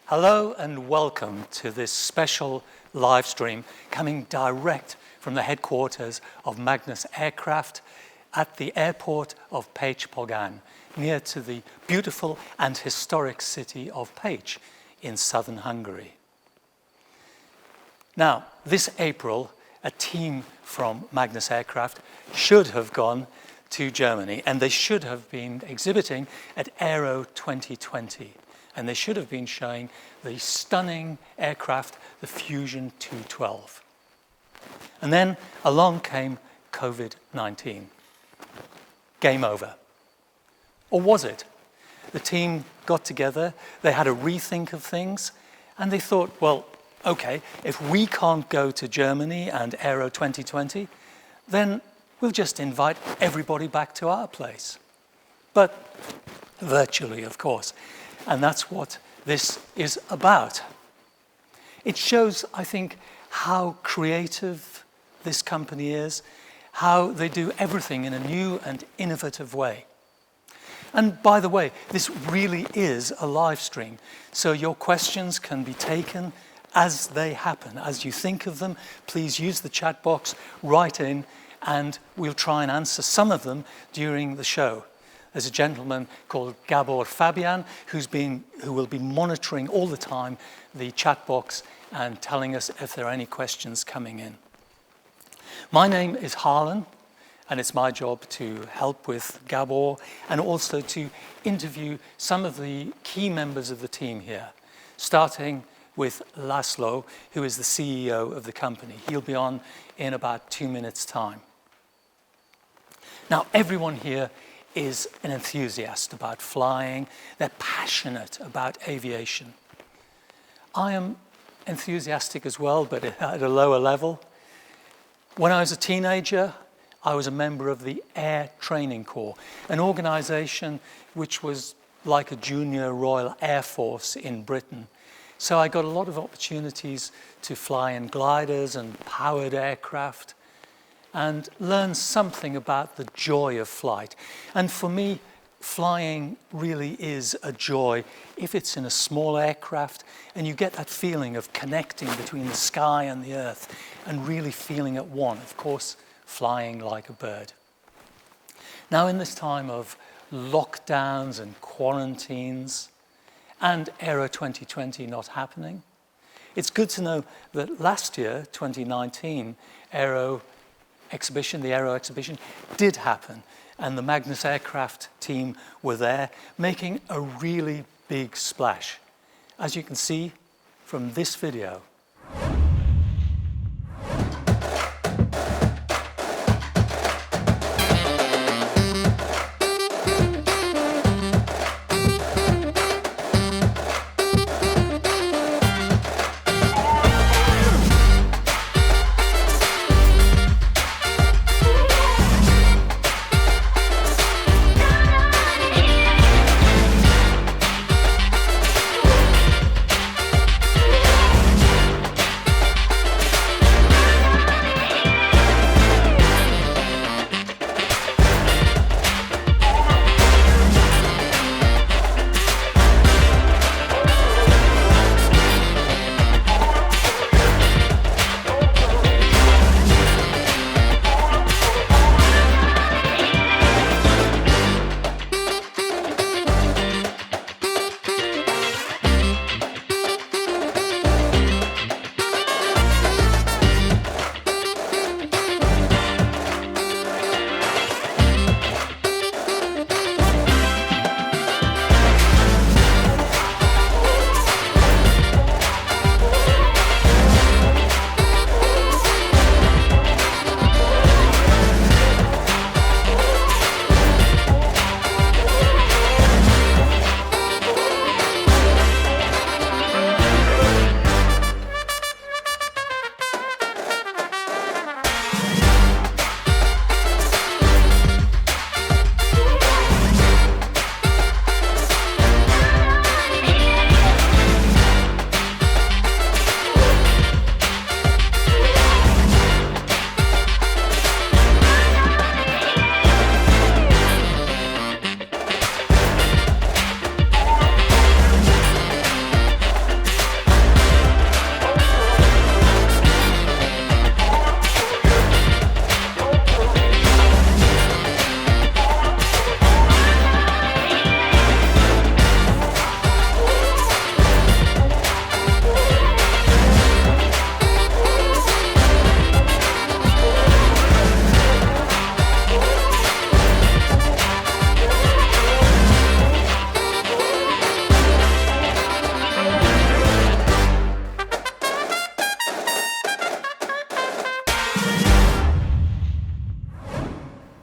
Hello and welcome to this special live stream coming direct from the headquarters of Magnus Aircraft at the airport of Pécs-Pogány, near to the beautiful and historic city of Pécs in southern Hungary. Now, this April, a team from Magnus Aircraft should have gone to Germany, and they should have been exhibiting at Aero 2020. And they should have been showing the stunning aircraft, the Fusion 212. And then along came COVID-19. Game over. Or was it? The team got together, they had a rethink of things, and they thought, well, okay, if we can't go to Germany and Aero 2020, then we'll just invite everybody back to our place. But virtually, of course. And that's what this is about. It shows, I think, how creative this company is, how they do everything in a new and innovative way. And by the way, this really is a live stream, so your questions can be taken as they happen. As you think of them, please use the chat box, write in, and we'll try and answer some of them during the show. There's a gentleman called Gabor Fabian who will be monitoring all the time the chat box and telling us if there are any questions coming in. My name is Harlan, and it's my job to help with Gabor and also to interview some of the key members of the team here, starting with Laszlo, who is the CEO of the company. He'll be on in about 2 minutes' time. Now, everyone here is an enthusiast about flying. They're passionate about aviation. I am enthusiastic as well, but at a lower level. When I was a teenager, I was a member of the Air Training Corps, an organization which was like a junior Royal Air Force in Britain. So I got a lot of opportunities to fly in gliders and powered aircraft, and learn something about the joy of flight. And for me, flying really is a joy if it's in a small aircraft and you get that feeling of connecting between the sky and the earth and really feeling at one, of course, flying like a bird. Now, in this time of lockdowns and quarantines and Aero 2020 not happening, it's good to know that last year, 2019, the Aero exhibition did happen, and the Magnus Aircraft team were there, making a really big splash, as you can see from this video.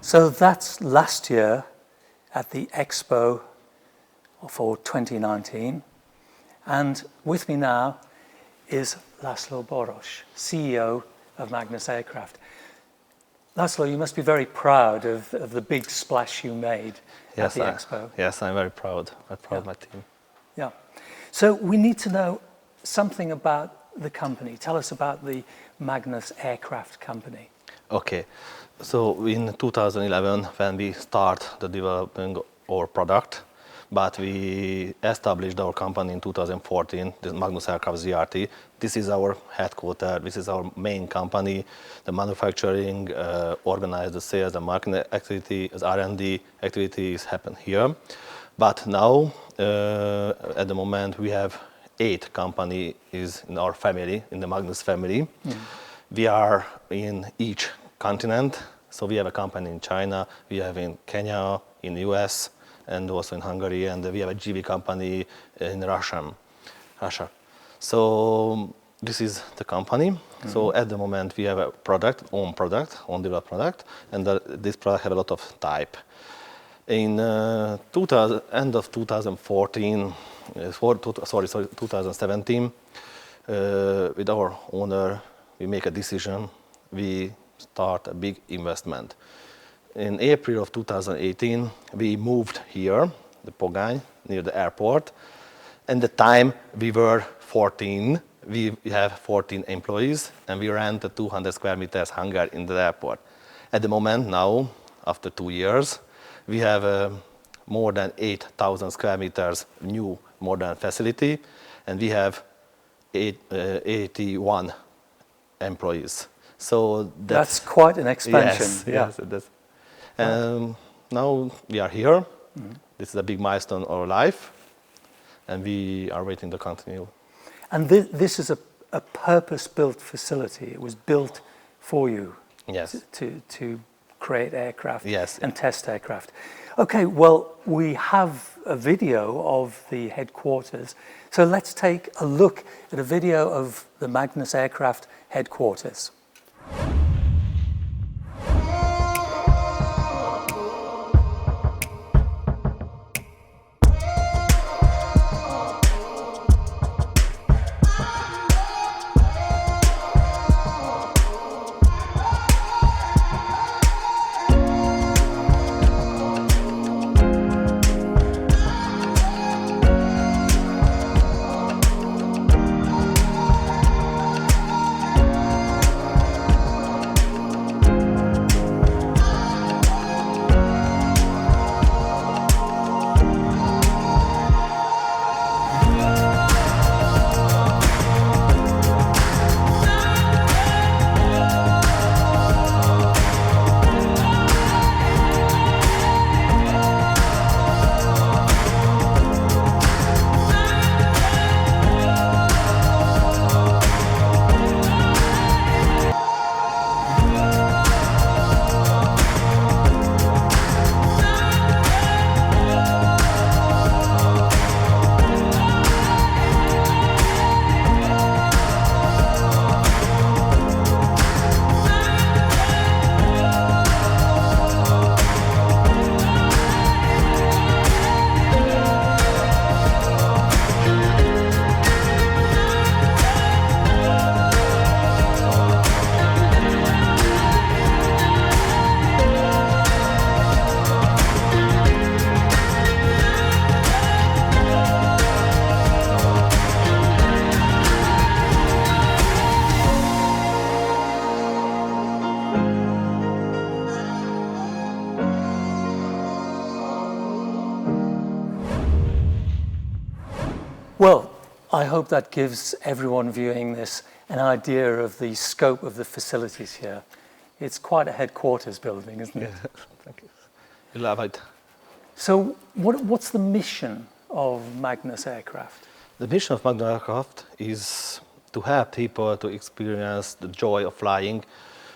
So that's last year at the Expo for 2019. And with me now is Laszlo Boros, CEO of Magnus Aircraft. Laszlo, you must be very proud of the big splash you made at the Expo. Yes, I'm very proud. I'm proud of my team. Yeah. So we need to know something about the company. Tell us about the Magnus Aircraft company. Okay. So in 2011, when we start the developing our product, but we established our company in 2014, the Magnus Aircraft ZRT. This is our headquarters, this is our main company. The manufacturing, organize the sales, the marketing activity, the R&D activities happen here. But now, at the moment, we have 8 companies in our family, in the Magnus family. We are in each continent. So we have a company in China, we have in Kenya, in the US, and also in Hungary, and we have a GV company in Russia. So this is the company. So at the moment we have a own developed product, and this product have a lot of type. In end of 2014, 2017, with our owner, we make a decision. We start a big investment. In April of 2018, we moved here, the Pogány, near the airport. And the time we were 14, we have 14 employees, and we rent a 200 square meters hangar in the airport. At the moment now, after 2 years, we have more than 8,000 square meters new modern facility, and we have 81 employees. So that's quite an expansion. Yes, it is. Now we are here. This is a big milestone in our life, and we are waiting to continue. And this is a purpose-built facility. It was built for you. Yes. To create aircraft. Yes. And test aircraft. Okay, well, we have a video of the headquarters. So let's take a look at a video of the Magnus Aircraft headquarters. Well, I hope that gives everyone viewing this an idea of the scope of the facilities here. It's quite a headquarters building, isn't it? Yeah, thank you. You love it. So what's the mission of Magnus Aircraft? The mission of Magnus Aircraft is to help people to experience the joy of flying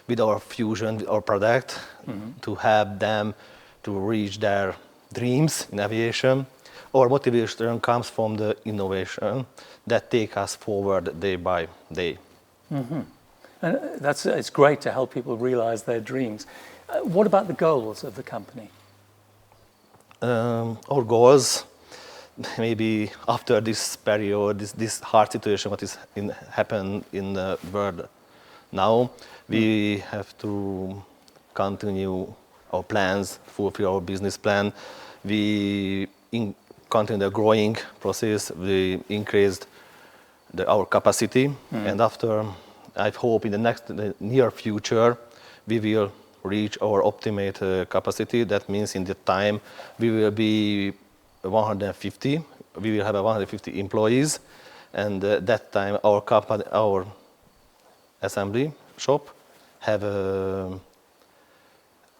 with our fusion, with our product, to help them to reach their dreams in aviation. Our motivation comes from the innovation that take us forward day by day. And it's great to help people realize their dreams. What about the goals of the company? Our goals, maybe after this period, this hard situation what is happen in the world now, we have to continue our plans, fulfill our business plan. We continue the growing process. We increased our capacity, and after, I hope in the near future, we will reach our optimate capacity. That means in the time we will be 150. We will have 150 employees, and that time our company, our assembly shop, have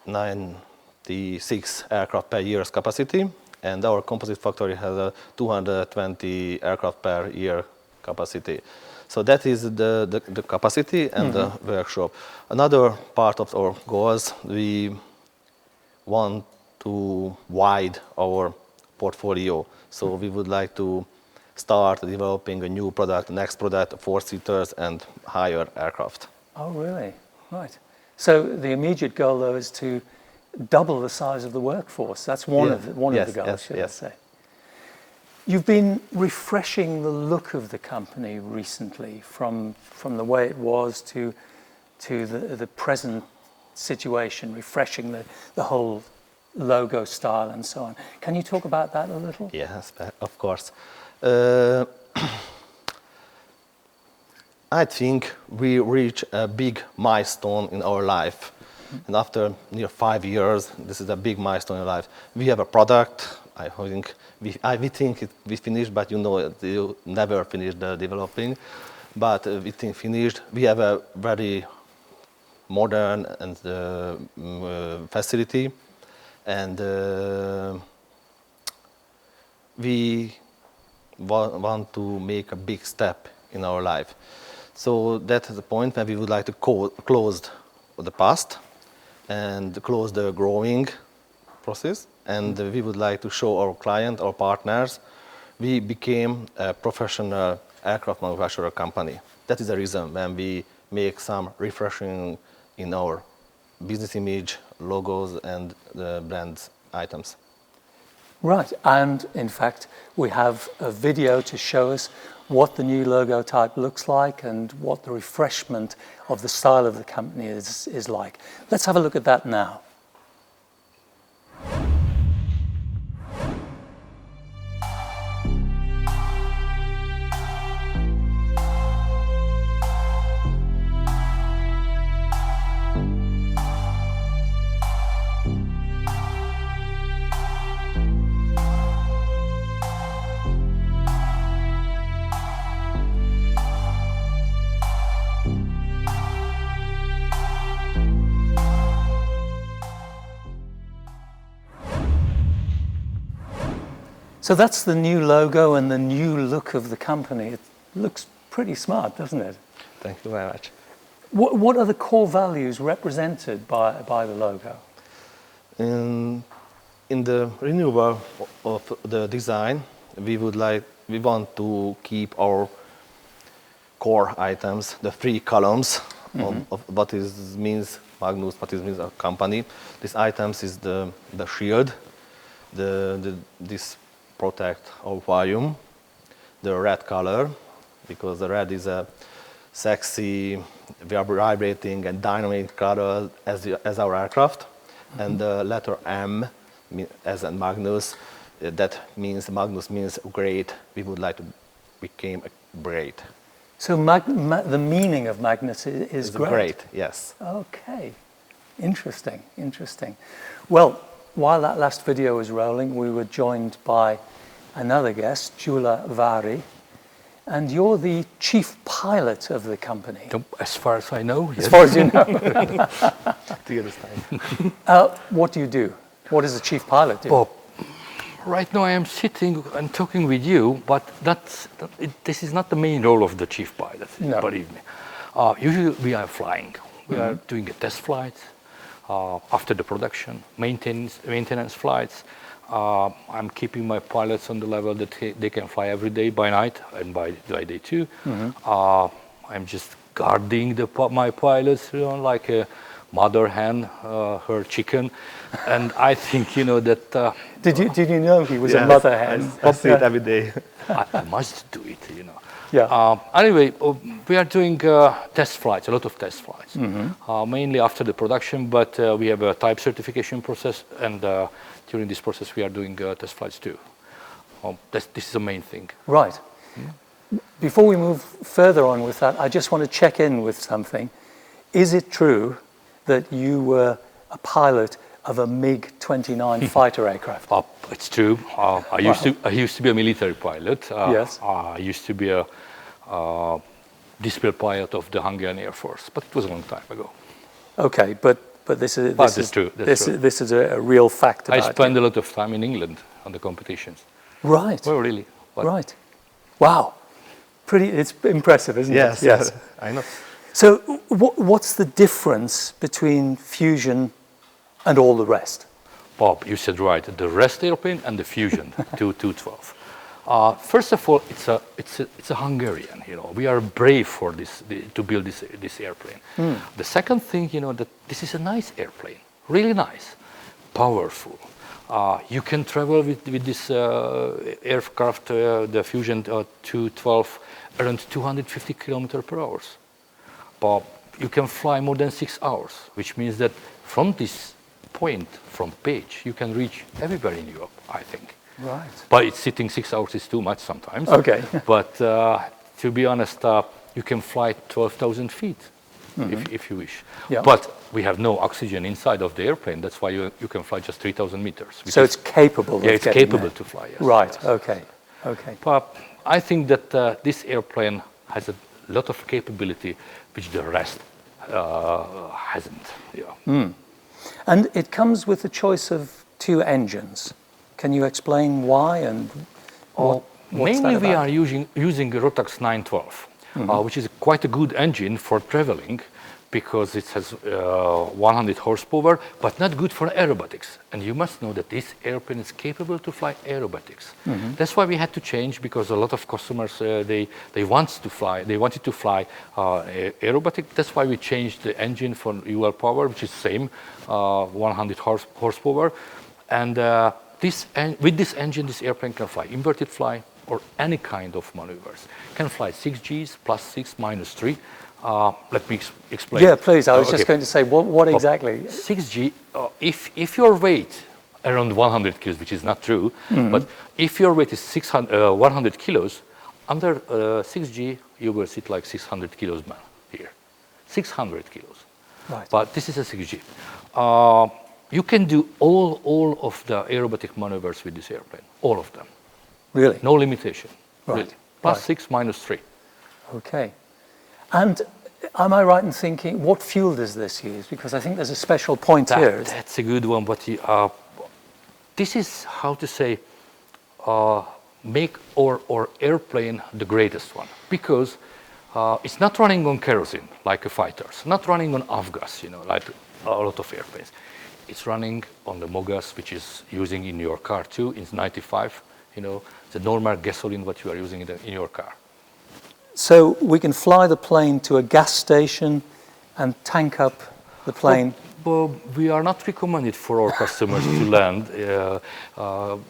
96 aircraft per year's capacity, and our composite factory has a 220 aircraft per year capacity. So that is the capacity and the workshop. Another part of our goals, we want to widen our portfolio. So we would like to start developing a new product, next product, four-seaters and higher aircraft. Oh, really? Right. So the immediate goal, though, is to double the size of the workforce. That's one of the goals, should I say. You've been refreshing the look of the company recently, from the way it was to the present situation, refreshing the whole logo style and so on. Can you talk about that a little? Yes, of course. I think we reached a big milestone in our life. And after near 5 years, this is a big milestone in life. We have a product. I think we finished, but you never finish the developing. But we think finished. We have a very modern and facility, and we want to make a big step in our life. So that is the point where we would like to close the past and close the growing process. And we would like to show our client, our partners, we became a professional aircraft manufacturer company. That is the reason when we make some refreshing in our business image, logos, and the brand items. Right, and in fact, we have a video to show us what the new logo type looks like and what the refreshment of the style of the company is like. Let's have a look at that now. So that's the new logo and the new look of the company. It looks pretty smart, doesn't it? Thank you very much. What are the core values represented by the logo? In the renewal of the design, we want to keep our core items, the 3 columns of what means Magnus, what means a company. These items is the shield, this protect our volume, the red color, because the red is a sexy, vibrating and dynamic color as our aircraft, and the letter M, as in Magnus, that means Magnus means great. We would like to become great. So the meaning of Magnus is great. Great, yes. Okay, interesting. Well, while that last video was rolling, we were joined by another guest, Gyula Vari, and you're the chief pilot of the company. As far as I know, yes. As far as you know. Do you understand? What do you do? What does a chief pilot do? Well, right now I am sitting and talking with you, but this is not the main role of the chief pilot, believe me. Usually we are flying. We are doing a test flight. After the production, maintenance flights, I'm keeping my pilots on the level that they can fly every day by night and by day too. I'm just guarding my pilots, like mother hen, her chicken, and I think that. Did you know he was a mother hen? I see it every day. I must do it, Yeah. Anyway, we are doing test flights, a lot of test flights, mainly after the production, but we have a type certification process, and during this process we are doing test flights too. This is the main thing. Right. Before we move further on with that, I just want to check in with something. Is it true that you were a pilot of a MiG-29 fighter aircraft? It's true. I used to be a military pilot. Yes. I used to be a display pilot of the Hungarian Air Force, but it was a long time ago. Okay, but this is true. This is a real fact about I spent a lot of time in England on the competitions. Right. Well, really. Right. Wow. It's impressive, isn't it? Yes. I know. So what's the difference between Fusion and all the rest? Bob, you said right. The rest airplane and the Fusion 212. First of all, it's a Hungarian. We are brave for this to build this airplane. The second thing, that this is a nice airplane, really nice, powerful. You can travel with this aircraft, the Fusion 212, around 250 kilometers per hour. But you can fly more than 6 hours, which means that from this point, from Page, you can reach everywhere in Europe, I think. Right. But it's sitting 6 hours is too much sometimes. Okay. But to be honest, you can fly 12,000 feet if you wish. Yeah. But we have no oxygen inside of the airplane. That's why you can fly just 3,000 meters. So it's capable. Yeah, of it's getting capable there. to fly. Yes. Right. Yes. Okay. But I think that this airplane has a lot of capability which the rest hasn't. Yeah. And it comes with the choice of 2 engines. Can you explain why and what's Mainly that we about? are using Rotax 912, which is quite a good engine for traveling because it has 100 horsepower, but not good for aerobatics. And you must know that this airplane is capable to fly aerobatics. That's why we had to change, because a lot of customers they wanted to fly aerobatic. That's why we changed the engine for UL power, which is same 100 horsepower. And with this engine, this airplane can fly inverted fly or any kind of maneuvers. Can fly 6Gs, +6, -3. Let me explain. Yeah, please. I was just going to say, what exactly? 6G, if your weight around 100 kilos, which is not true, but if your weight is 100 kilos, under 6G, you will sit like 600 kilos man here. 600 kilos. Right. But this is a 6G. You can do all of the aerobatic maneuvers with this airplane, all of them. Really? No limitation. Right. Really. +6, -3. Okay. And am I right in thinking, what fuel does this use? Because I think there's a special point here. That's a good one, but this is how to say, make our airplane the greatest one, because it's not running on kerosene like a fighters, not running on avgas, like a lot of airplanes. It's running on the mogas, which is using in your car too. In 95, the normal gasoline what you are using in your car. So we can fly the plane to a gas station and tank up the plane. But we are not recommended for our customers to land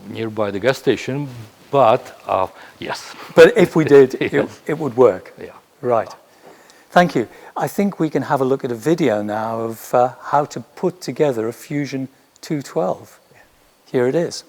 nearby the gas station, but yes. But if we did, it would work. Yeah. Right. Thank you. I think we can have a look at a video now of how to put together a Fusion 212. Here it is.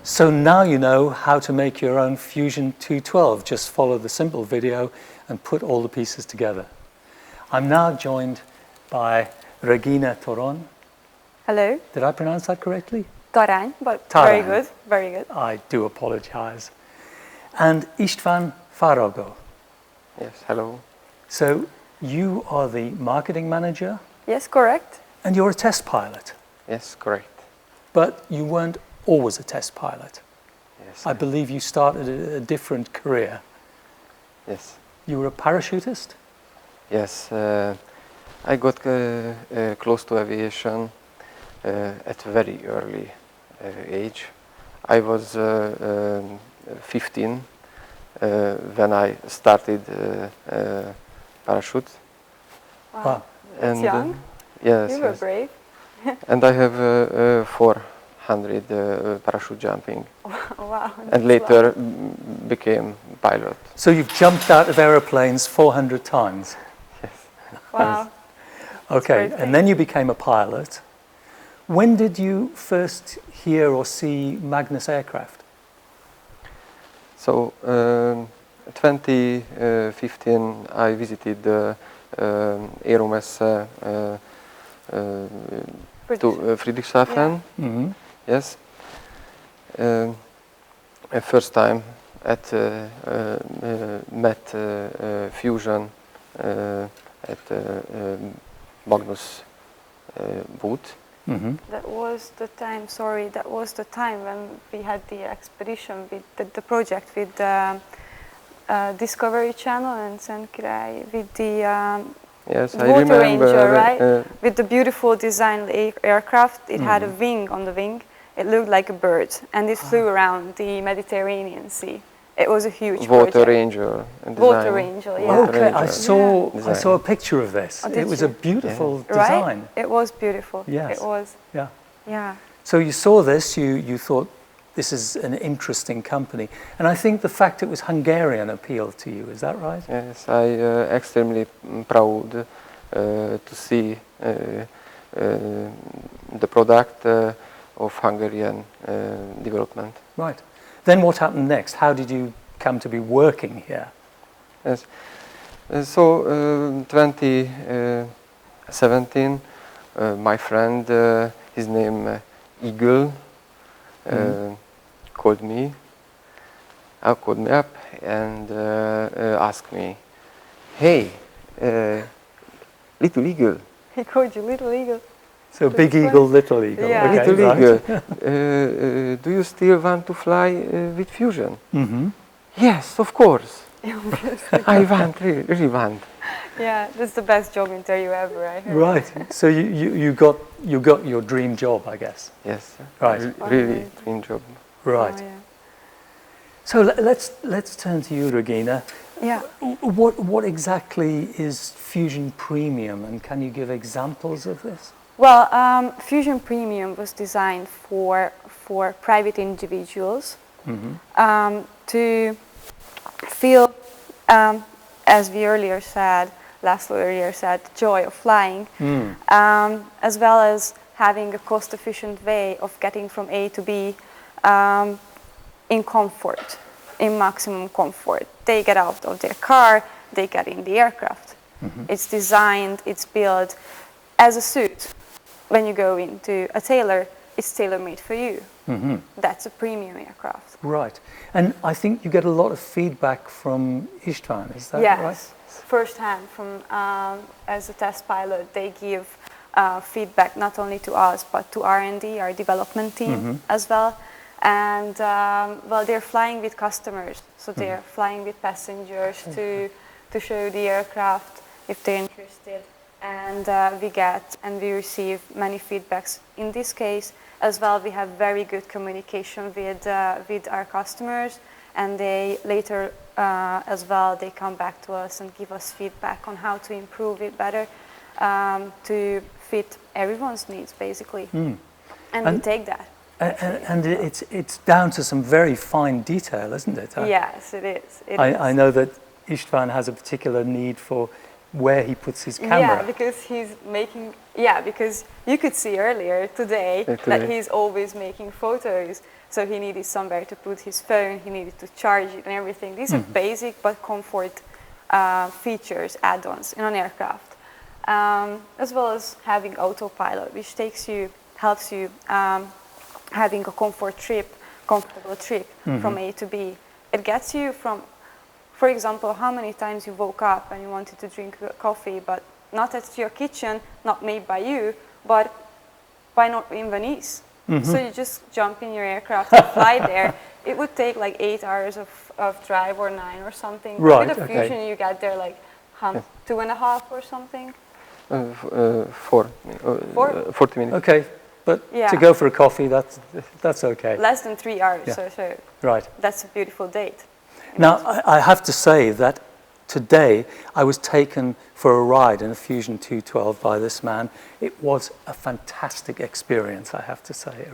So now you know how to make your own Fusion 212. Just follow the simple video and put all the pieces together. I'm now joined by Regina Toron. Hello. Did I pronounce that correctly? Taran, but Taran. very good, very good. I do apologize. And István Faragó. Yes, hello. So you are the marketing manager Yes, correct. and you're a test pilot, Yes, correct. but you weren't always a test pilot. Yes. I believe you started a different career. Yes. You were a parachutist? Yes. I got close to aviation at a very early age. I was 15 when I started parachute. Wow. That's young. Yes. You were yes. brave. And I have 400 parachute jumping, Wow. and that's later became pilot. So you've jumped out of aeroplanes 400 times? Wow. Okay, great. and then you became a pilot. When did you first hear or see Magnus Aircraft? So, 2015, I visited Aero to Friedrichshafen. Mm-hmm. Yes. First time at met Fusion at Magnus booth. Mm-hmm. That was the time. Sorry, that was the time when we had the expedition with the project with the Discovery Channel and Senkirai with the Yes, I Water remember. Ranger, right? With the beautiful designed aircraft. It had a wing on the wing. It looked like a bird, and it flew around the Mediterranean Sea. It was a huge Water project. Ranger. Water Ranger, yeah. Water Okay, I Ranger. saw Design. a picture of this. Oh, It did was you? a beautiful Right? design. It was beautiful. Yes. It was. Yeah. Yeah. So you saw this, you thought this is an interesting company. And I think the fact it was Hungarian appealed to you, is that right? Yes, I extremely proud to see the product of Hungarian development. Right. Then what happened next? How did you come to be working here? Yes. So 2017, my friend, his name Eagle, called me up and asked me, "Hey, little eagle, He called you Little Eagle. So big eagle, little eagle. Yeah. Okay, little right. eagle, do you still want to fly with Fusion?" Mm-hmm. Yes, of course. I want, really want. Yeah, that's the best job interview ever. I heard. Right. So you got your dream job, I guess. Yes. Right. Really dream job. Right. Oh, yeah. So let's turn to you, Regina. Yeah. What exactly is Fusion Premium, and can you give examples of this? Well, Fusion Premium was designed for private individuals to feel, as we earlier said, Laszlo earlier said, the joy of flying, as well as having a cost-efficient way of getting from A to B in comfort, in maximum comfort. They get out of their car, they get in the aircraft. It's designed, it's built as a suit. When you go into a tailor, it's tailor-made for you. That's a premium aircraft. Right. And I think you get a lot of feedback from István, is that Yes, right? firsthand from as a test pilot, they give feedback not only to us but to R&D, our development team as well. And well, they're flying with customers, so they're flying with passengers to show the aircraft if they're interested. And we receive many feedbacks. In this case, as well, we have very good communication with our customers, and they later as well they come back to us and give us feedback on how to improve it better to fit everyone's needs, basically. And we take that. And it's down to some very fine detail, isn't it? Yes, it is. I know that István has a particular need for where he puts his camera. Yeah, because he's making. Yeah, because you could see earlier today that he's always making photos. So he needed somewhere to put his phone. He needed to charge it and everything. These are basic but comfort features, add-ons in an aircraft, as well as having autopilot, which helps you having a comfortable trip from A to B. It gets you from, for example, how many times you woke up and you wanted to drink coffee, but not at your kitchen, not made by you, but in Venice. So you just jump in your aircraft and fly there. It would take like 8 hours of drive or 9 or something. Right, With a Fusion, you get there like 2.5 or something. 40 minutes. Okay, but to go for a coffee, that's okay. Less than 3 hours, Yeah. so Right. that's a beautiful date. Now, I have to say that today I was taken for a ride in a Fusion 212 by this man. It was a fantastic experience, I have to say.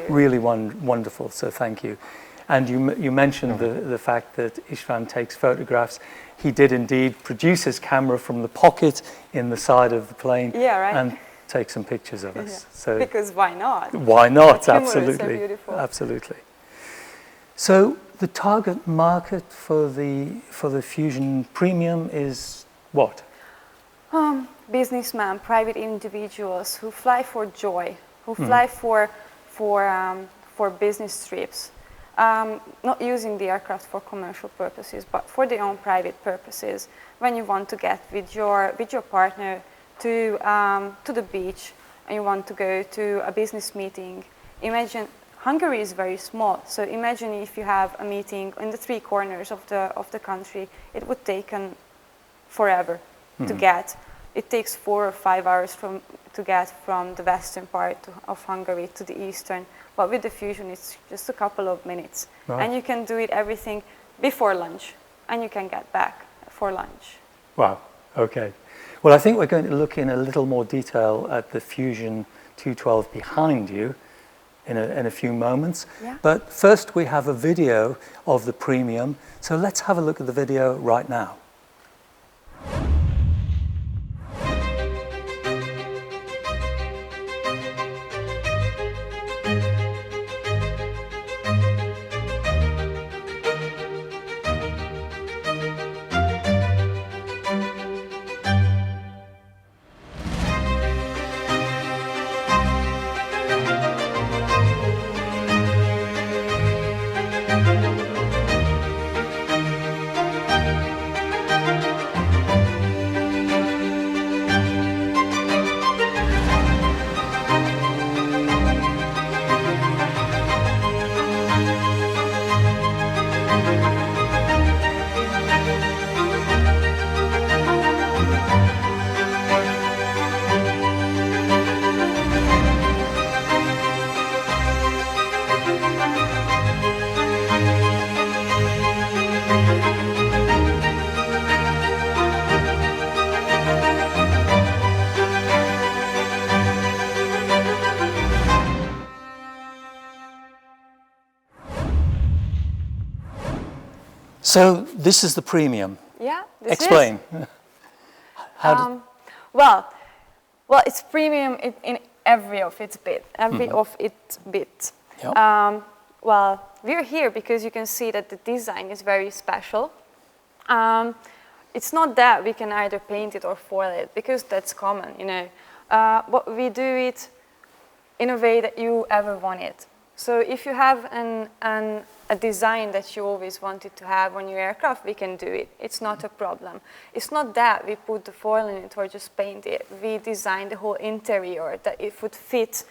Really wonderful, so thank you. And you mentioned the fact that Istvan takes photographs. He did indeed produce his camera from the pocket in the side of the plane and take some pictures of us. So because why not? Why not? The Absolutely. so beautiful. Absolutely. So the target market for the Fusion Premium is what? Businessmen, private individuals who fly for joy, who fly for business trips, not using the aircraft for commercial purposes, but for their own private purposes. When you want to get with your partner to the beach and you want to go to a business meeting, imagine. Hungary is very small, so imagine if you have a meeting in the 3 corners of the country, it would take forever to get. It takes 4 or 5 hours to get from the western part of Hungary to the eastern, but with the Fusion it's just a couple of minutes. Right. And you can do everything before lunch, and you can get back for lunch. Wow, okay. Well, I think we're going to look in a little more detail at the Fusion 212 behind you in a few moments. Yeah. But first we have a video of the Premium. So let's have a look at the video right now. So this is the Premium. Yeah, Explain. Well, it's premium in every of its bit. Yep. Well, we're here because you can see that the design is very special. It's not that we can either paint it or foil it, because that's common, you know. But we do it in a way that you ever want it. So if you have a design that you always wanted to have on your aircraft, we can do it. It's not a problem. It's not that we put the foil in it or just paint it. We design the whole interior that it would fit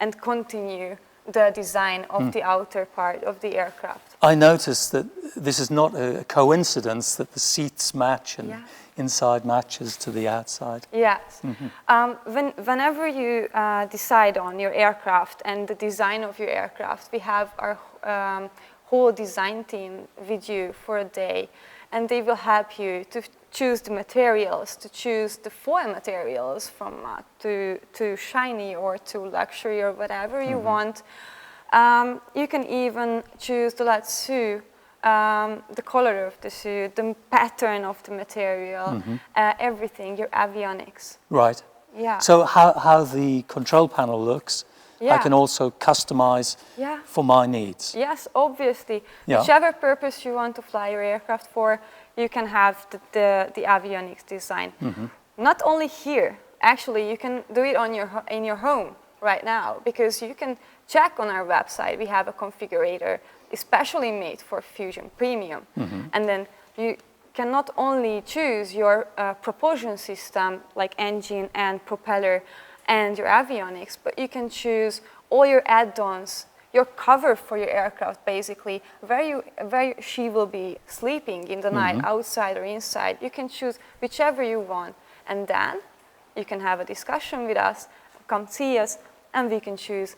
and continue the design of the outer part of the aircraft. I noticed that this is not a coincidence that the seats match and inside matches to the outside. Yes. Whenever you decide on your aircraft and the design of your aircraft, we have our whole design team with you for a day, and they will help you to choose the materials, to choose the foil materials from to shiny or to luxury or whatever you want. You can even choose the Latsu the color of the suit, the pattern of the material, everything, your avionics. Right. Yeah. So how the control panel looks, I can also customize for my needs. Yes, obviously. Yeah. Whichever purpose you want to fly your aircraft for, you can have the avionics design. Not only here, actually, you can do it on in your home right now, because you can check on our website. We have a configurator especially made for Fusion Premium. And then you can not only choose your propulsion system, like engine and propeller, and your avionics, but you can choose all your add-ons, your cover for your aircraft, basically, where she will be sleeping in the night, outside or inside. You can choose whichever you want, and then you can have a discussion with us, come see us, and we can choose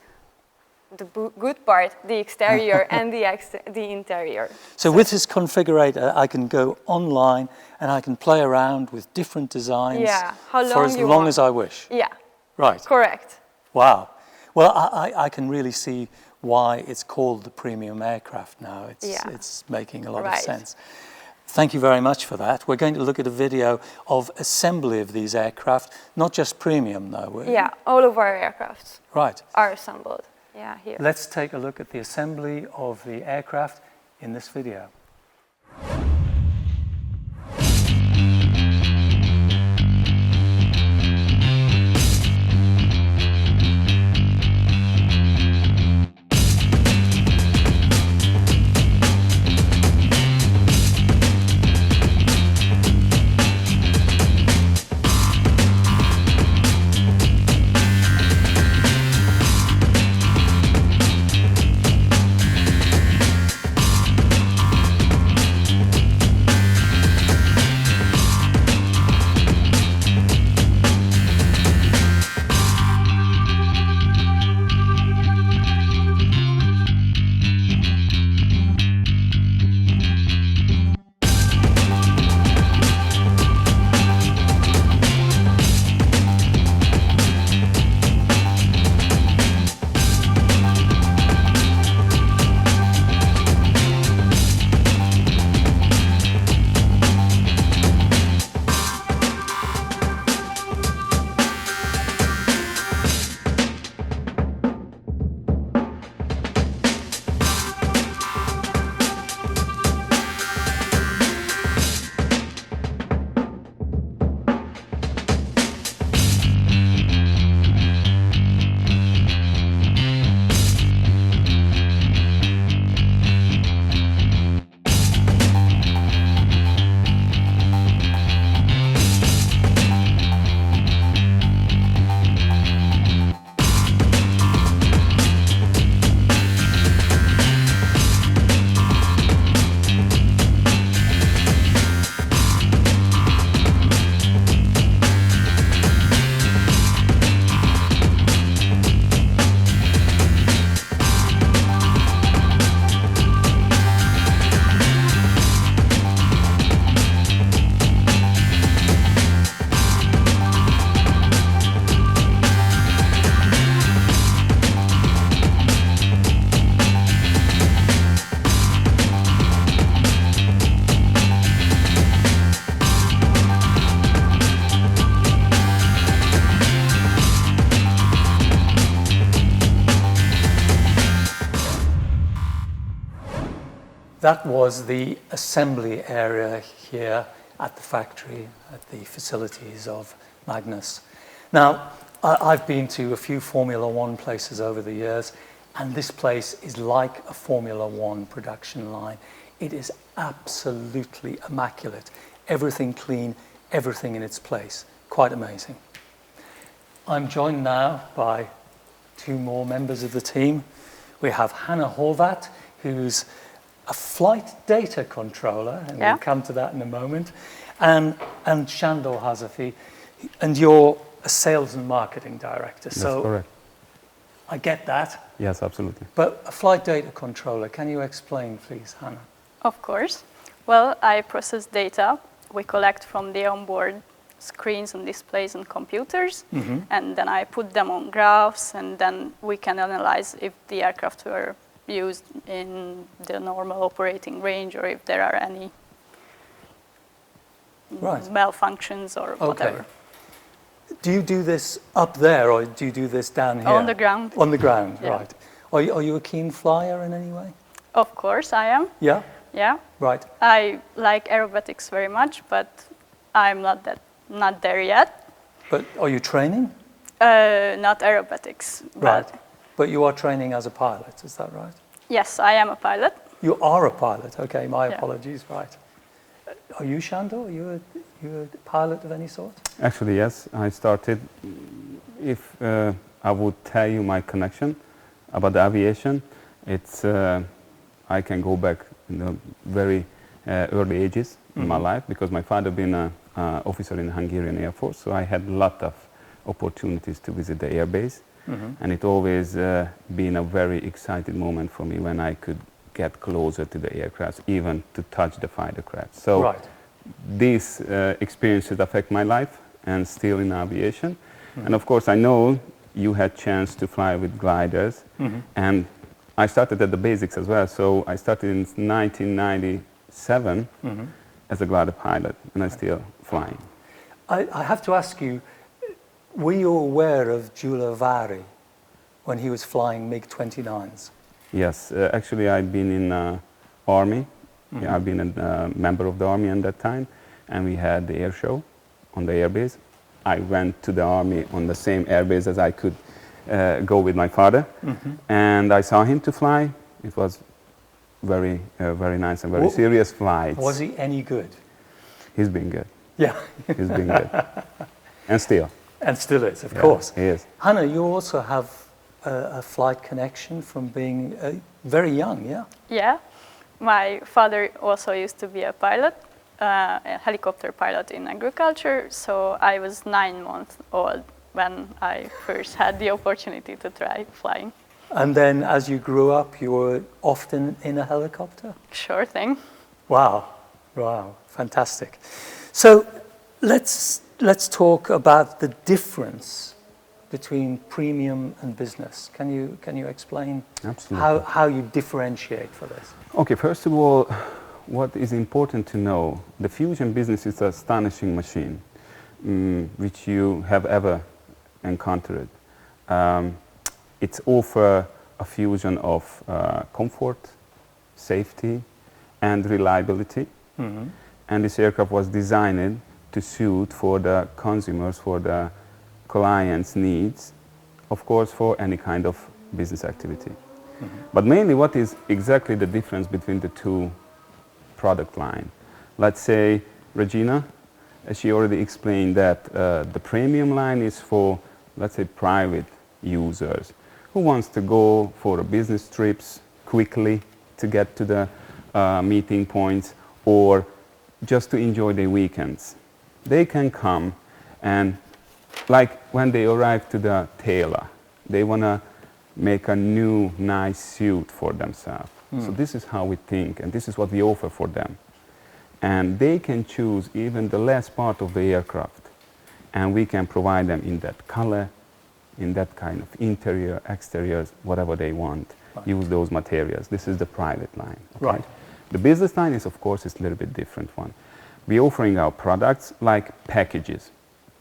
the good part, the exterior, and the interior. So with this configurator, I can go online and I can play around with different designs for as long as I wish. Yeah. Right. Correct. Wow. Well, I can really see why it's called the premium aircraft now. It's making a lot of sense. Thank you very much for that. We're going to look at a video of assembly of these aircraft, not just premium though. Yeah, all of our aircrafts are assembled. Yeah, here. Let's take a look at the assembly of the aircraft in this video. That was the assembly area here at the factory, at the facilities of Magnus. Now, I've been to a few Formula One places over the years, and this place is like a Formula One production line. It is absolutely immaculate. Everything clean, everything in its place. Quite amazing. I'm joined now by two more members of the team. We have Hannah Horvat, who's a flight data controller, and we'll come to that in a moment, and Shandor Hazafi, and you're a sales and marketing director. That's so correct. I get that. Yes, absolutely. But a flight data controller, can you explain, please, Hannah? Of course. Well, I process data we collect from the onboard screens and displays and computers, and then I put them on graphs, and then we can analyze if the aircraft were used in the normal operating range, or if there are any malfunctions or whatever. Do you do this up there, or do you do this down here? On the ground. On the ground, Yeah. right. Are you a keen flyer in any way? Of course I am. Yeah? Yeah. Right. I like aerobatics very much, but I'm not there yet. But are you training? Not aerobatics. Right. But But you are training as a pilot, is that right? yes, I am a pilot. You are a pilot. Okay, my Yeah. apologies. Right. Are you, Shandor? Are you a pilot of any sort? Actually, yes. I started. If I would tell you my connection about the aviation, it's I can go back in the very early ages in my life, because my father been an officer in the Hungarian Air Force, so I had a lot of opportunities to visit the air base, and it always been a very exciting moment for me when I could get closer to the aircraft, even to touch the fighter craft. So Right. these experiences affect my life, and still in aviation. And of course, I know you had chance to fly with gliders, and I started at the basics as well. So I started in 1997 as a glider pilot, and I'm still flying. I have to ask you, were you aware of Giulio Vari when he was flying MiG-29s? Yes, actually I've been in Army. Yeah, I've been a member of the Army at that time, and we had the air show on the airbase. I went to the Army on the same airbase as I could go with my father, and I saw him to fly. It was very nice and very serious flights. Was he any good? He's been good. Yeah. He's been good. And still. And still is, of course. He is. Hannah, you also have a flight connection from being very young, yeah? Yeah. My father also used to be a pilot, a helicopter pilot in agriculture, so I was 9 months old when I first had the opportunity to try flying. And then as you grew up, you were often in a helicopter? Sure thing. Wow, fantastic. So let's talk about the difference between premium and business. Can you explain Absolutely. how you differentiate for this? Okay, first of all, what is important to know, the fusion business is an astonishing machine, which you have ever encountered. It's offer a fusion of comfort, safety, and reliability. And this aircraft was designed to suit for the consumers, for the client's needs, of course, for any kind of business activity. But mainly, what is exactly the difference between the two product line? Let's say Regina, she already explained that the premium line is for, let's say, private users who wants to go for business trips quickly to get to the meeting points, or just to enjoy their weekends. They can come, and like when they arrive to the tailor, they want to make a new nice suit for themselves. So this is how we think, and this is what we offer for them. And they can choose even the last part of the aircraft, and we can provide them in that color, in that kind of interior, exteriors, whatever they want. Use those materials. This is the private line. Okay? Right. The business line is, of course, is a little bit different one. We're offering our products like packages,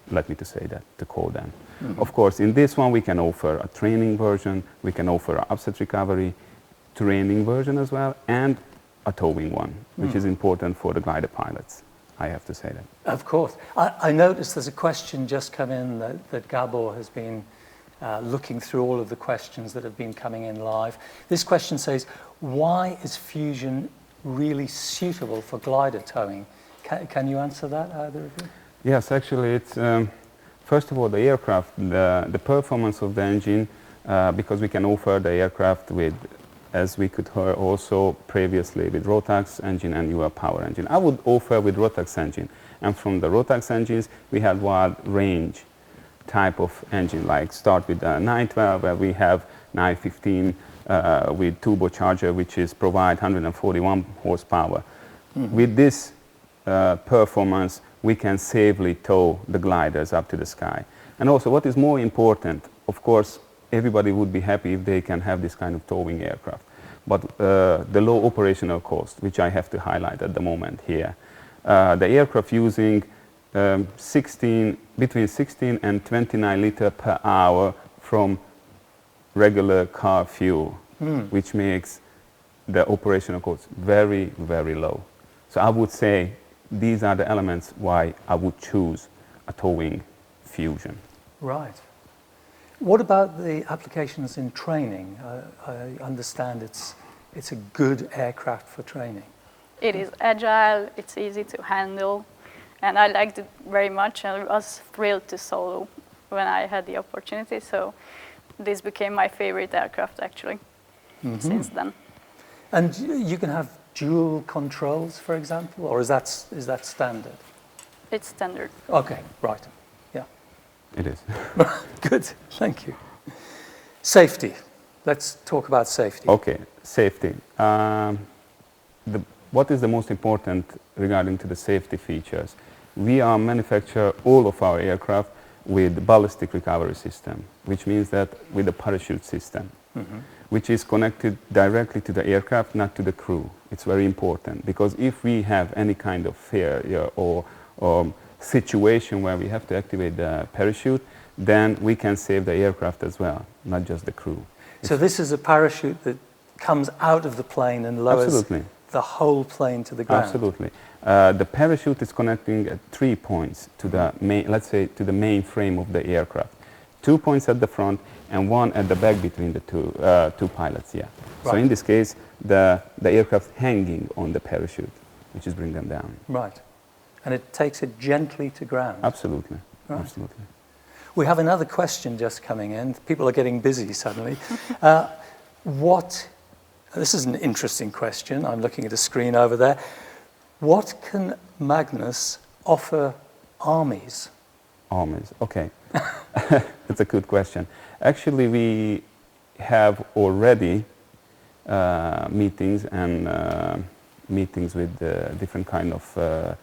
let me to say that, to call them. Of course, in this one we can offer a training version, we can offer an upset recovery training version as well, and a towing one, which is important for the glider pilots. I have to say that. Of course. I noticed there's a question just come in that Gabor has been looking through all of the questions that have been coming in live. This question says, why is fusion really suitable for glider towing? Can you answer that, either of you? Yes, actually, it's first of all the aircraft, the performance of the engine, because we can offer the aircraft with, as we could hear also previously, with Rotax engine and UL power engine. I would offer with Rotax engine, and from the Rotax engines we have wide range type of engine, like start with the 912, where we have 915 with turbocharger, which is provide 141 horsepower. With this performance, we can safely tow the gliders up to the sky. And also, what is more important, of course, everybody would be happy if they can have this kind of towing aircraft. but the low operational cost, which I have to highlight at the moment here. The aircraft using between 16 and 29 liter per hour from regular car fuel, which makes the operational cost very, very low. So I would say these are the elements why I would choose a towing Fusion. Right. What about the applications in training? I understand it's a good aircraft for training. It is agile, it's easy to handle, and I liked it very much, and I was thrilled to solo when I had the opportunity, so this became my favorite aircraft actually since then. And you can have dual controls, for example, or is that standard? It's standard. Okay, right. Yeah. It is. Good, thank you. Safety. Let's talk about safety. Okay, safety. What is the most important regarding to the safety features? We are manufacture all of our aircraft with ballistic recovery system, which means that with a parachute system, which is connected directly to the aircraft, not to the crew. It's very important because if we have any kind of failure or situation where we have to activate the parachute, then we can save the aircraft as well, not just the crew. So this is a parachute that comes out of the plane and lowers the whole plane to the ground? Absolutely. The parachute is connecting at 3 points to the main, let's say, to the main frame of the aircraft. 2 points at the front and 1 at the back between the two pilots, yeah. Right. So in this case, the aircraft hanging on the parachute, which is bring them down. Right. And it takes it gently to ground? Absolutely. Right. Absolutely. We have another question just coming in. People are getting busy suddenly. This is an interesting question. I'm looking at a screen over there. What can Magnus offer armies? Armies, okay. That's a good question. Actually, we have already meetings with different kind of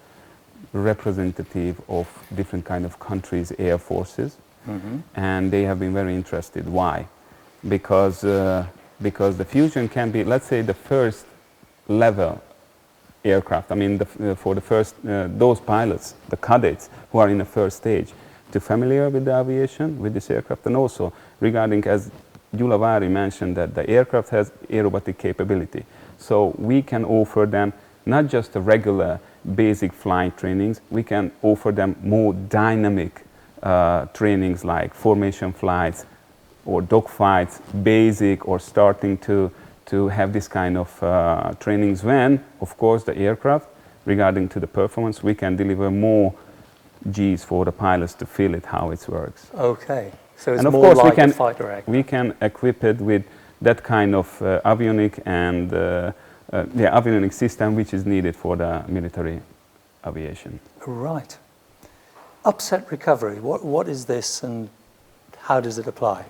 representative of different kind of countries' air forces, and they have been very interested. Why? Because the Fusion can be, let's say, the first level aircraft. I mean, for the first, those pilots, the cadets who are in the first stage, to familiar with the aviation, with this aircraft, and also regarding, as Gyulavári mentioned, that the aircraft has aerobatic capability. So we can offer them not just a regular basic flight trainings, we can offer them more dynamic trainings like formation flights or dogfights, basic or starting to have this kind of trainings when, of course, the aircraft, regarding to the performance, we can deliver more Gs for the pilots to feel it, how it works. Okay, so it's and of more course like a fighter aircraft. We can equip it with that kind of avionic and avionic system which is needed for the military aviation. Right. Upset recovery, what is this and how does it apply?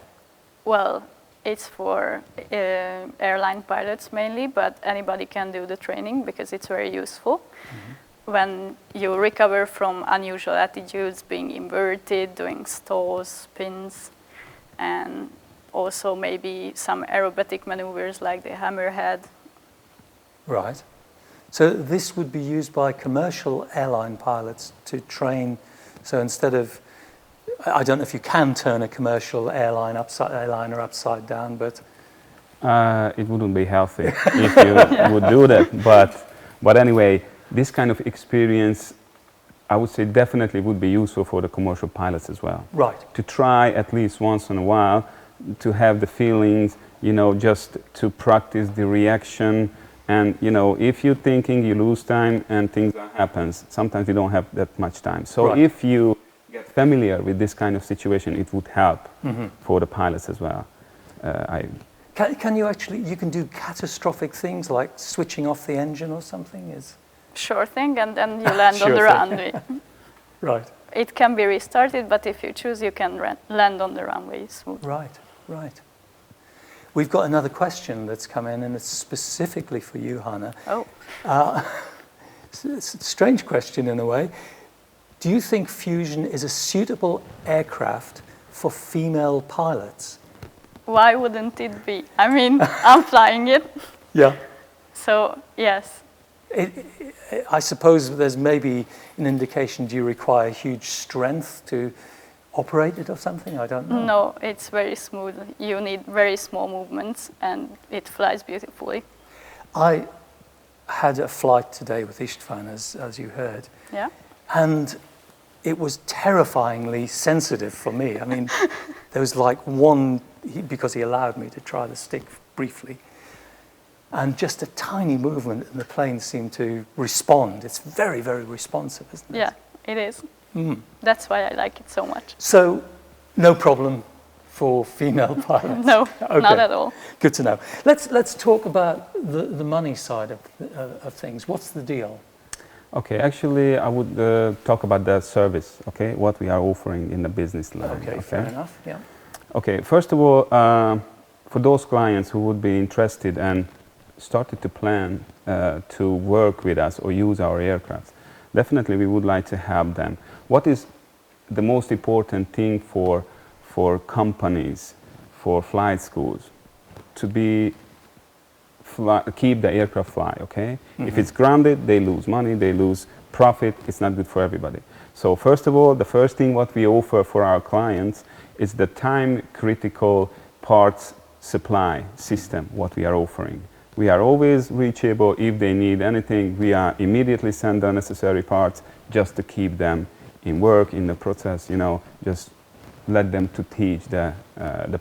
Well, it's for airline pilots mainly, but anybody can do the training because it's very useful. When you recover from unusual attitudes, being inverted, doing stalls, spins, and also maybe some aerobatic maneuvers like the hammerhead. Right. So this would be used by commercial airline pilots to train. So instead of, I don't know if you can turn a commercial airliner upside down, but it wouldn't be healthy if you would do that. But anyway, this kind of experience, I would say, definitely would be useful for the commercial pilots as well. Right. To try at least once in a while to have the feelings, just to practice the reaction. And, if you're thinking you lose time and things happens, sometimes you don't have that much time. So if you get familiar with this kind of situation, it would help for the pilots as well. Can you you can do catastrophic things like switching off the engine or something? Sure thing, and then you land on the runway. Right. It can be restarted, but if you choose, you can land on the runway smoothly. Right. We've got another question that's come in, and it's specifically for you, Hanna. Oh. It's a strange question in a way. Do you think Fusion is a suitable aircraft for female pilots? Why wouldn't it be? I mean, I'm flying it. Yeah. So yes, I suppose there's maybe an indication, do you require huge strength to operate it or something? I don't know. no, it's very smooth. You need very small movements and it flies beautifully. I had a flight today with Istvan, as you heard, Yeah. and it was terrifyingly sensitive for me. I mean, there was like one, because he allowed me to try the stick briefly, and just a tiny movement and the plane seemed to respond. It's very, very responsive, isn't it? Yeah, it is. That's why I like it so much. So, no problem for female pilots? No, Okay. not at all. Good to know. Let's talk about the money side of things. What's the deal? Okay, actually, I would talk about the service, okay, what we are offering in the business line. Okay, fair enough, yeah. Okay, first of all, for those clients who would be interested and started to plan to work with us or use our aircraft, definitely we would like to help them. What is the most important thing for companies, for flight schools? To be keep the aircraft fly, okay? If it's grounded, they lose money, they lose profit, it's not good for everybody. So first of all, the first thing what we offer for our clients is the time critical parts supply system, what we are offering. We are always reachable. If they need anything, we are immediately send the necessary parts just to keep them in work, in the process, you know, just let them to teach the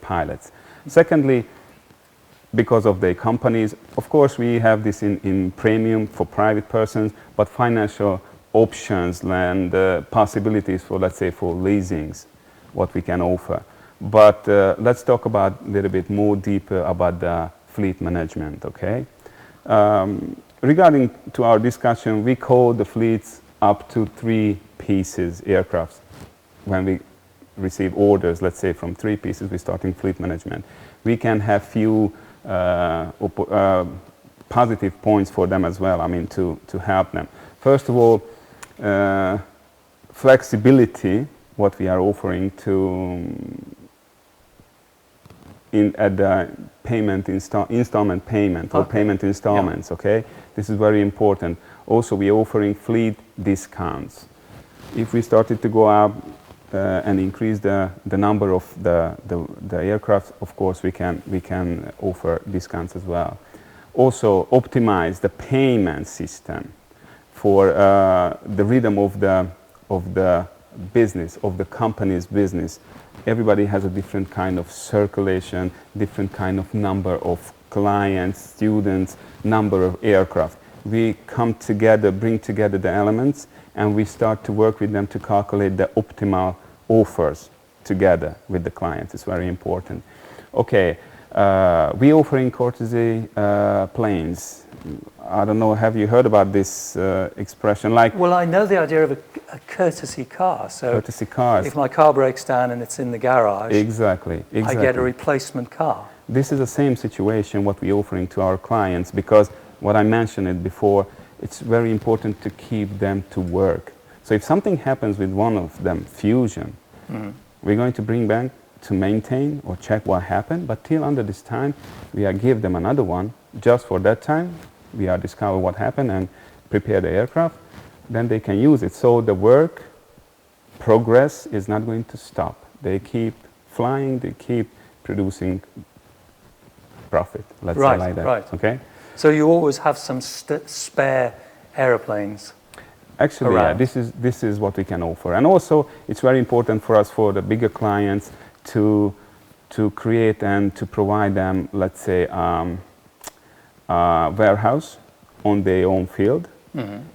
pilots. Secondly, because of the companies, of course, we have this in premium for private persons, but financial options and possibilities for, let's say, for leasings, what we can offer. But let's talk about a little bit more deeper about the fleet management, okay? Regarding to our discussion, we call the fleets up to 3 pieces aircrafts. When we receive orders, let's say from 3 pieces, we're starting fleet management. We can have few positive points for them as well, I mean, to help them. First of all, flexibility, what we are offering at the payment installment payment or payment installments, okay? This is very important. Also, we are offering fleet discounts. If we started to go up and increase the number of the aircraft, of course, we can offer discounts as well. Also, optimize the payment system for the rhythm of the business, of the company's business. Everybody has a different kind of circulation, different kind of number of clients, students, number of aircraft. We come together, bring together the elements, and we start to work with them to calculate the optimal offers together with the client. It's very important. Okay, we offering courtesy planes. I don't know, have you heard about this expression? Like, well, I know the idea of a courtesy car. So courtesy cars. If my car breaks down and it's in the garage, exactly. I get a replacement car. This is the same situation what we're offering to our clients, because what I mentioned it before, it's very important to keep them to work. So if something happens with one of them, fusion, we're going to bring back to maintain or check what happened, but till under this time, we are give them another one just for that time. We are discover what happened and prepare the aircraft, then they can use it. So the work progress is not going to stop. They keep flying, they keep producing profit, let's say like that. Right. Okay? So you always have some spare aeroplanes. Actually, yeah, this is what we can offer. And also, it's very important for us, for the bigger clients, to create and to provide them, let's say, warehouse on their own field,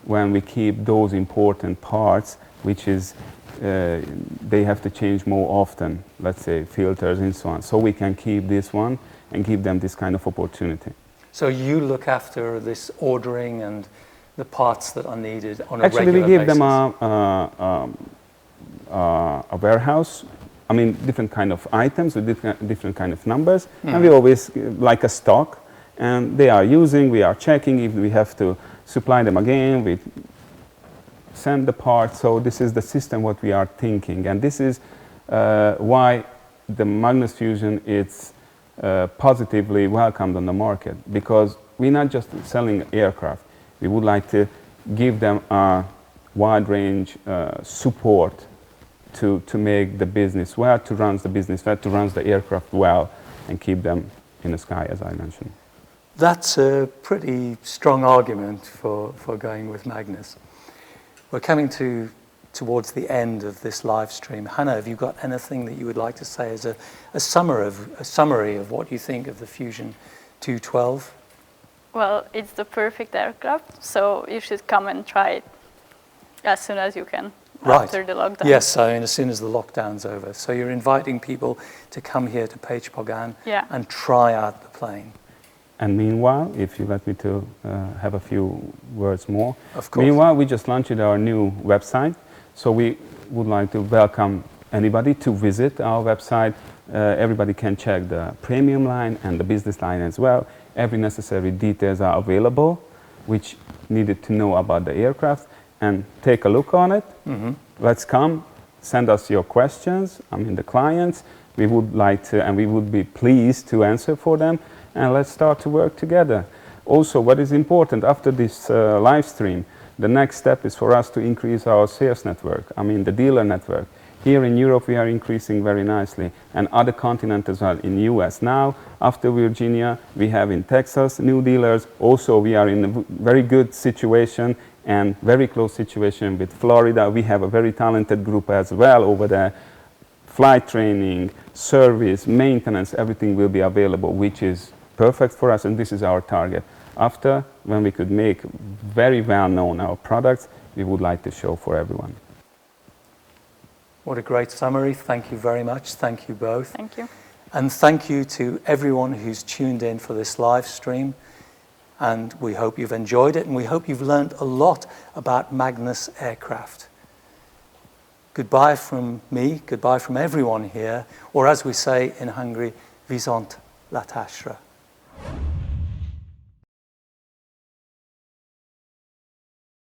when we keep those important parts, which is they have to change more often, let's say filters and so on. So we can keep this one and give them this kind of opportunity. So you look after this ordering and the parts that are needed on a Actually, regular we give basis? them a warehouse. I mean, different kind of items with different kind of numbers, and we always like a stock. And they are using. We are checking if we have to supply them again. We send the parts. So this is the system what we are thinking, and this is why the Magnus Fusion is positively welcomed on the market, because we're not just selling aircraft. We would like to give them a wide range support to make the business well, to run the business well, to run the aircraft well, and keep them in the sky, as I mentioned. That's a pretty strong argument for going with Magnus. We're coming towards the end of this live stream. Hannah, have you got anything that you would like to say as a summary of what you think of the Fusion 212? Well, it's the perfect aircraft, so you should come and try it as soon as you can after the lockdown. Yes, I mean, as soon as the lockdown's over. So you're inviting people to come here to Pécs-Pogán and try out the plane. And meanwhile, if you let me to have a few words more. Of course. Meanwhile, we just launched our new website. So we would like to welcome anybody to visit our website. Everybody can check the premium line and the business line as well. Every necessary details are available, which needed to know about the aircraft, and take a look on it. Let's come, send us your questions, the clients. We would like to, and we would be pleased to answer for them, and let's start to work together. Also, what is important after this live stream, the next step is for us to increase our sales network, the dealer network. Here in Europe, we are increasing very nicely, and other continents as well. In US now, after Virginia, we have in Texas new dealers. Also, we are in a very good situation and very close situation with Florida. We have a very talented group as well over there. Flight training, service, maintenance, everything will be available, which is perfect for us, and this is our target. After, when we could make very well known our products, we would like to show for everyone. What a great summary. Thank you very much. Thank you both. Thank you. And thank you to everyone who's tuned in for this live stream. And we hope you've enjoyed it, and we hope you've learned a lot about Magnus Aircraft. Goodbye from me, goodbye from everyone here, or as we say in Hungary, viszont látásra.